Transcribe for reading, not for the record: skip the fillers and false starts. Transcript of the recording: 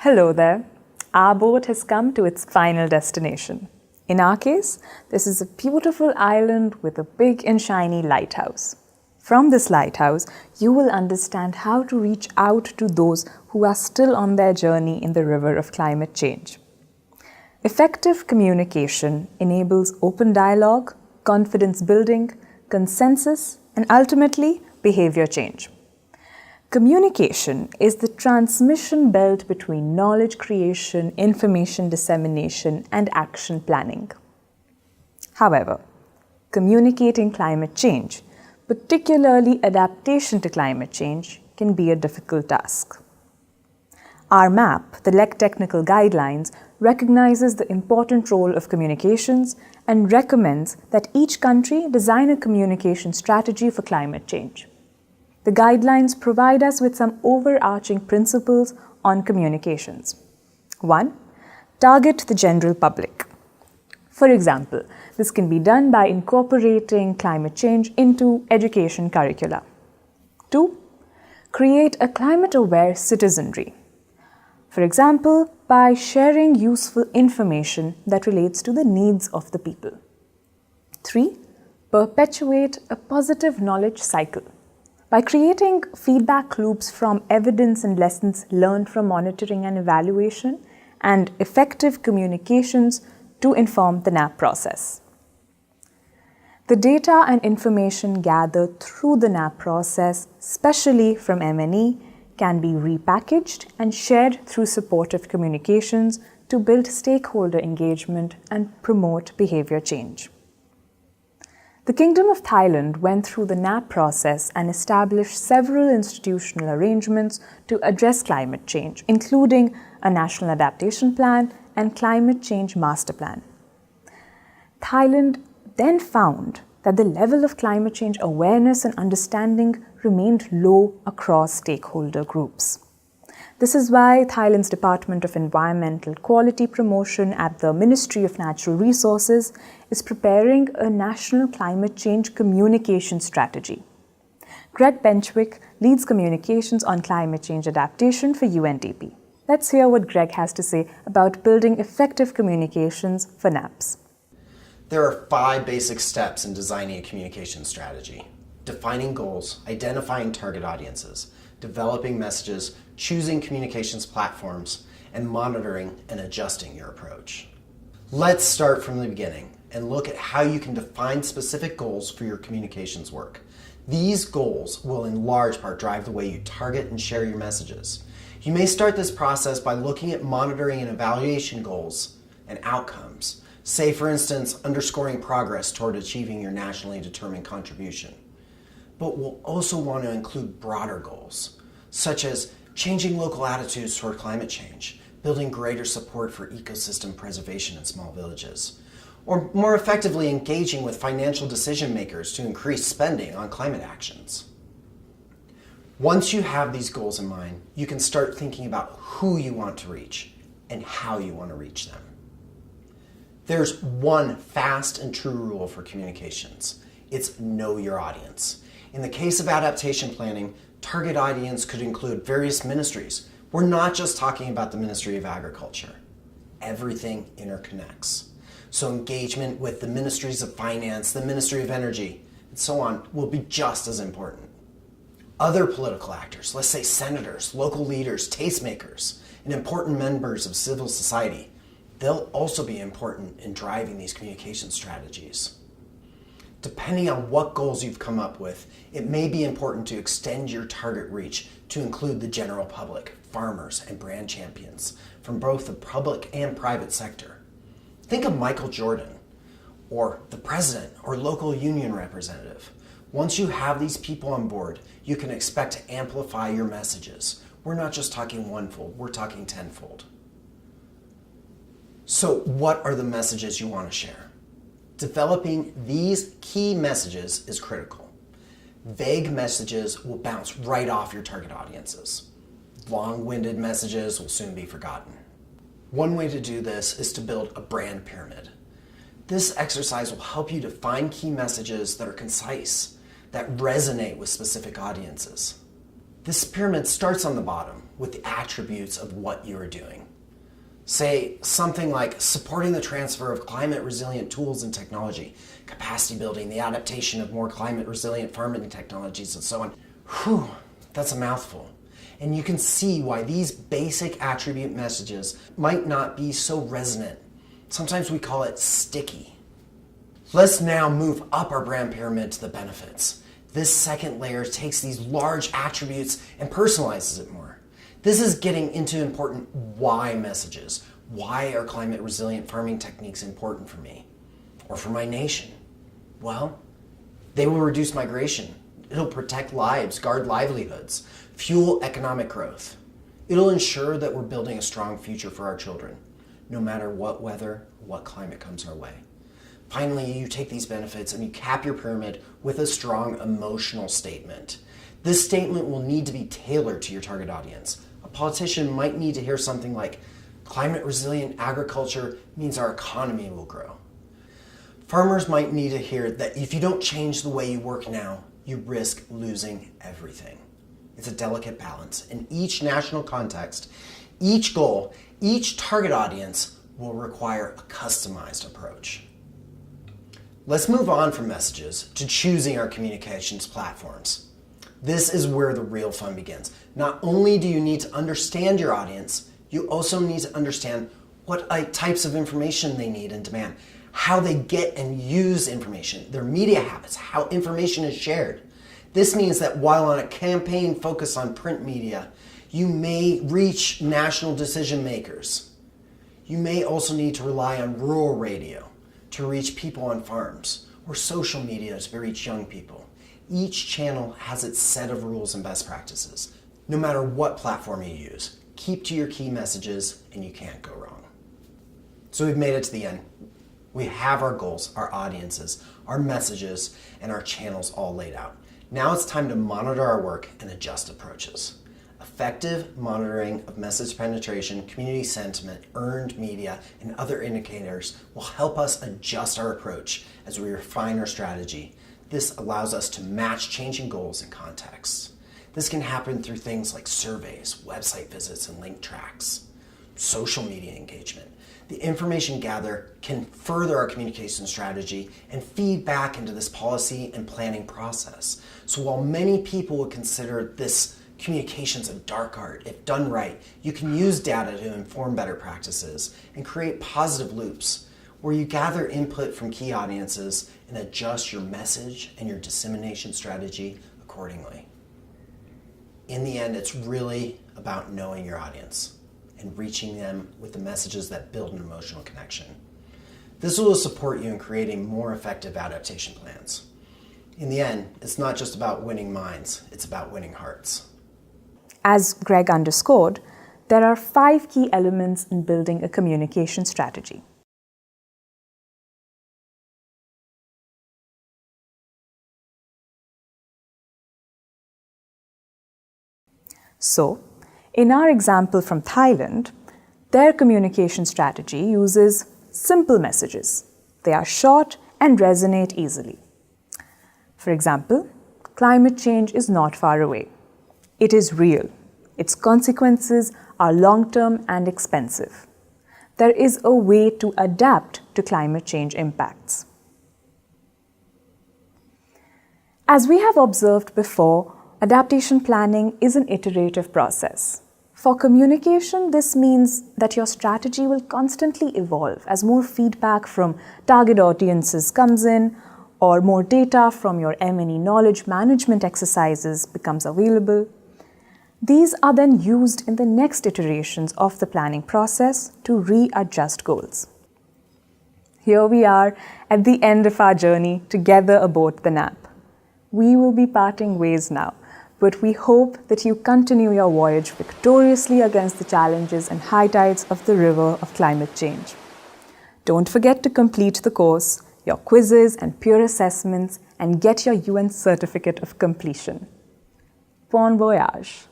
Hello there. Our boat has come to its final destination. In our case, this is a beautiful island with a big and shiny lighthouse. From this lighthouse, you will understand how to reach out to those who are still on their journey in the river of climate change. Effective communication enables open dialogue, confidence building, consensus, and ultimately, behavior change. Communication is the transmission belt between knowledge creation, information dissemination, and action planning. However, communicating climate change, particularly adaptation to climate change, can be a difficult task. Our map, the LEC Technical Guidelines, recognizes the important role of communications and recommends that each country design a communication strategy for climate change. The guidelines provide us with some overarching principles on communications. 1. Target the general public. For example, this can be done by incorporating climate change into education curricula. 2. Create a climate-aware citizenry. For example, by sharing useful information that relates to the needs of the people. 3. Perpetuate a positive knowledge cycle. By creating feedback loops from evidence and lessons learned from monitoring and evaluation, and effective communications to inform the NAP process. The data and information gathered through the NAP process, especially from M&E, can be repackaged and shared through supportive communications to build stakeholder engagement and promote behavior change. The Kingdom of Thailand went through the NAP process and established several institutional arrangements to address climate change, including a National Adaptation Plan and Climate Change Master Plan. Thailand then found that the level of climate change awareness and understanding remained low across stakeholder groups. This is why Thailand's Department of Environmental Quality Promotion at the Ministry of Natural Resources is preparing a national climate change communication strategy. Greg Benchwick leads communications on climate change adaptation for UNDP. Let's hear what Greg has to say about building effective communications for NAPs. There are 5 basic steps in designing a communication strategy: defining goals, identifying target audiences, developing messages, choosing communications platforms, and monitoring and adjusting your approach. Let's start from the beginning and look at how you can define specific goals for your communications work. These goals will in large part drive the way you target and share your messages. You may start this process by looking at monitoring and evaluation goals and outcomes. Say, for instance, underscoring progress toward achieving your nationally determined contribution. But we'll also want to include broader goals, such as changing local attitudes toward climate change, building greater support for ecosystem preservation in small villages, or more effectively engaging with financial decision makers to increase spending on climate actions. Once you have these goals in mind, you can start thinking about who you want to reach and how you want to reach them. There's one fast and true rule for communications. It's know your audience. In the case of adaptation planning, target audience could include various ministries. We're not just talking about the Ministry of Agriculture. Everything interconnects. So engagement with the Ministries of Finance, the Ministry of Energy, and so on will be just as important. Other political actors, let's say senators, local leaders, tastemakers, and important members of civil society, they'll also be important in driving these communication strategies. Depending on what goals you've come up with, it may be important to extend your target reach to include the general public, farmers, and brand champions from both the public and private sector. Think of Michael Jordan, or the president, or local union representative. Once you have these people on board, you can expect to amplify your messages. We're not just talking one-fold, we're talking tenfold. So what are the messages you want to share? Developing these key messages is critical. Vague messages will bounce right off your target audiences. Long-winded messages will soon be forgotten. One way to do this is to build a brand pyramid. This exercise will help you define key messages that are concise, that resonate with specific audiences. This pyramid starts on the bottom with the attributes of what you are doing. Say something like supporting the transfer of climate-resilient tools and technology, capacity building, the adaptation of more climate-resilient farming technologies, and so on. Whew, that's a mouthful. And you can see why these basic attribute messages might not be so resonant. Sometimes we call it sticky. Let's now move up our brand pyramid to the benefits. This second layer takes these large attributes and personalizes it more. This is getting into important why messages. Why are climate resilient farming techniques important for me or for my nation? Well, they will reduce migration. It'll protect lives, guard livelihoods, fuel economic growth. It'll ensure that we're building a strong future for our children, no matter what weather, what climate comes our way. Finally, you take these benefits and you cap your pyramid with a strong emotional statement. This statement will need to be tailored to your target audience. A politician might need to hear something like, climate resilient agriculture means our economy will grow. Farmers might need to hear that if you don't change the way you work now, you risk losing everything. It's a delicate balance. In each national context, each goal, each target audience will require a customized approach. Let's move on from messages to choosing our communications platforms. This is where the real fun begins. Not only do you need to understand your audience, you also need to understand what types of information they need and demand, how they get and use information, their media habits, how information is shared. This means that while on a campaign focused on print media, you may reach national decision makers. You may also need to rely on rural radio to reach people on farms, or social media to reach young people. Each channel has its set of rules and best practices. No matter what platform you use, keep to your key messages and you can't go wrong. So we've made it to the end. We have our goals, our audiences, our messages, and our channels all laid out. Now it's time to monitor our work and adjust approaches. Effective monitoring of message penetration, community sentiment, earned media, and other indicators will help us adjust our approach as we refine our strategy. This allows us to match changing goals and contexts. This can happen through things like surveys, website visits, and link tracks, social media engagement. The information gathered can further our communication strategy and feed back into this policy and planning process. So while many people would consider this communications a dark art, if done right, you can use data to inform better practices and create positive loops where you gather input from key audiences and adjust your message and your dissemination strategy accordingly. In the end, it's really about knowing your audience and reaching them with the messages that build an emotional connection. This will support you in creating more effective adaptation plans. In the end, it's not just about winning minds, it's about winning hearts. As Greg underscored, there are 5 key elements in building a communication strategy. So, in our example from Thailand, their communication strategy uses simple messages. They are short and resonate easily. For example, climate change is not far away. It is real. Its consequences are long-term and expensive. There is a way to adapt to climate change impacts. As we have observed before, adaptation planning is an iterative process. For communication, this means that your strategy will constantly evolve as more feedback from target audiences comes in, or more data from your M&E knowledge management exercises becomes available. These are then used in the next iterations of the planning process to readjust goals. Here we are at the end of our journey together aboard the NAP. We will be parting ways now, but we hope that you continue your voyage victoriously against the challenges and high tides of the river of climate change. Don't forget to complete the course, your quizzes and peer assessments, and get your UN certificate of completion. Bon voyage!